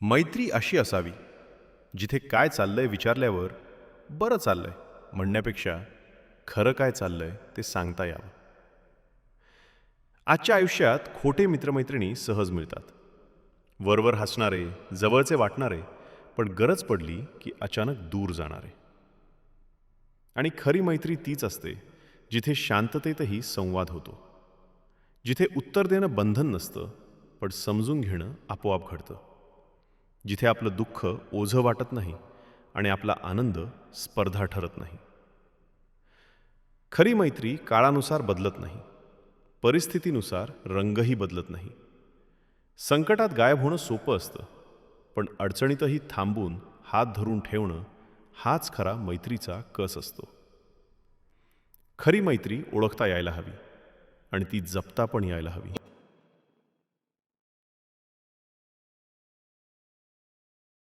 मैत्री अशी असावी जिथे काय चाललंय विचारल्यावर बरं चाललंय म्हणण्यापेक्षा खरं काय चाललंय ते सांगता यावं. आजच्या आयुष्यात खोटे मित्रमैत्रिणी सहज मिळतात. वरवर हसणारे, जवळचे वाटणारे, पण गरज पडली की अचानक दूर जाणारे. आणि खरी मैत्री तीच असते जिथे शांततेतही संवाद होतो, जिथे उत्तर देणं बंधन नसतं पण समजून घेणं आपोआप घडतं, जिथे आपलं दुःख ओझं वाटत नाही आणि आपला आनंद स्पर्धा ठरत नाही. खरी मैत्री काळानुसार बदलत नाही, परिस्थितीनुसार रंगही बदलत नाही. संकटात गायब होणं सोपं असतं, पण अडचणीतही थांबून हात धरून ठेवणं हाच खरा मैत्रीचा कस असतो. खरी मैत्री ओळखता यायला हवी आणि ती जपता पण यायला हवी.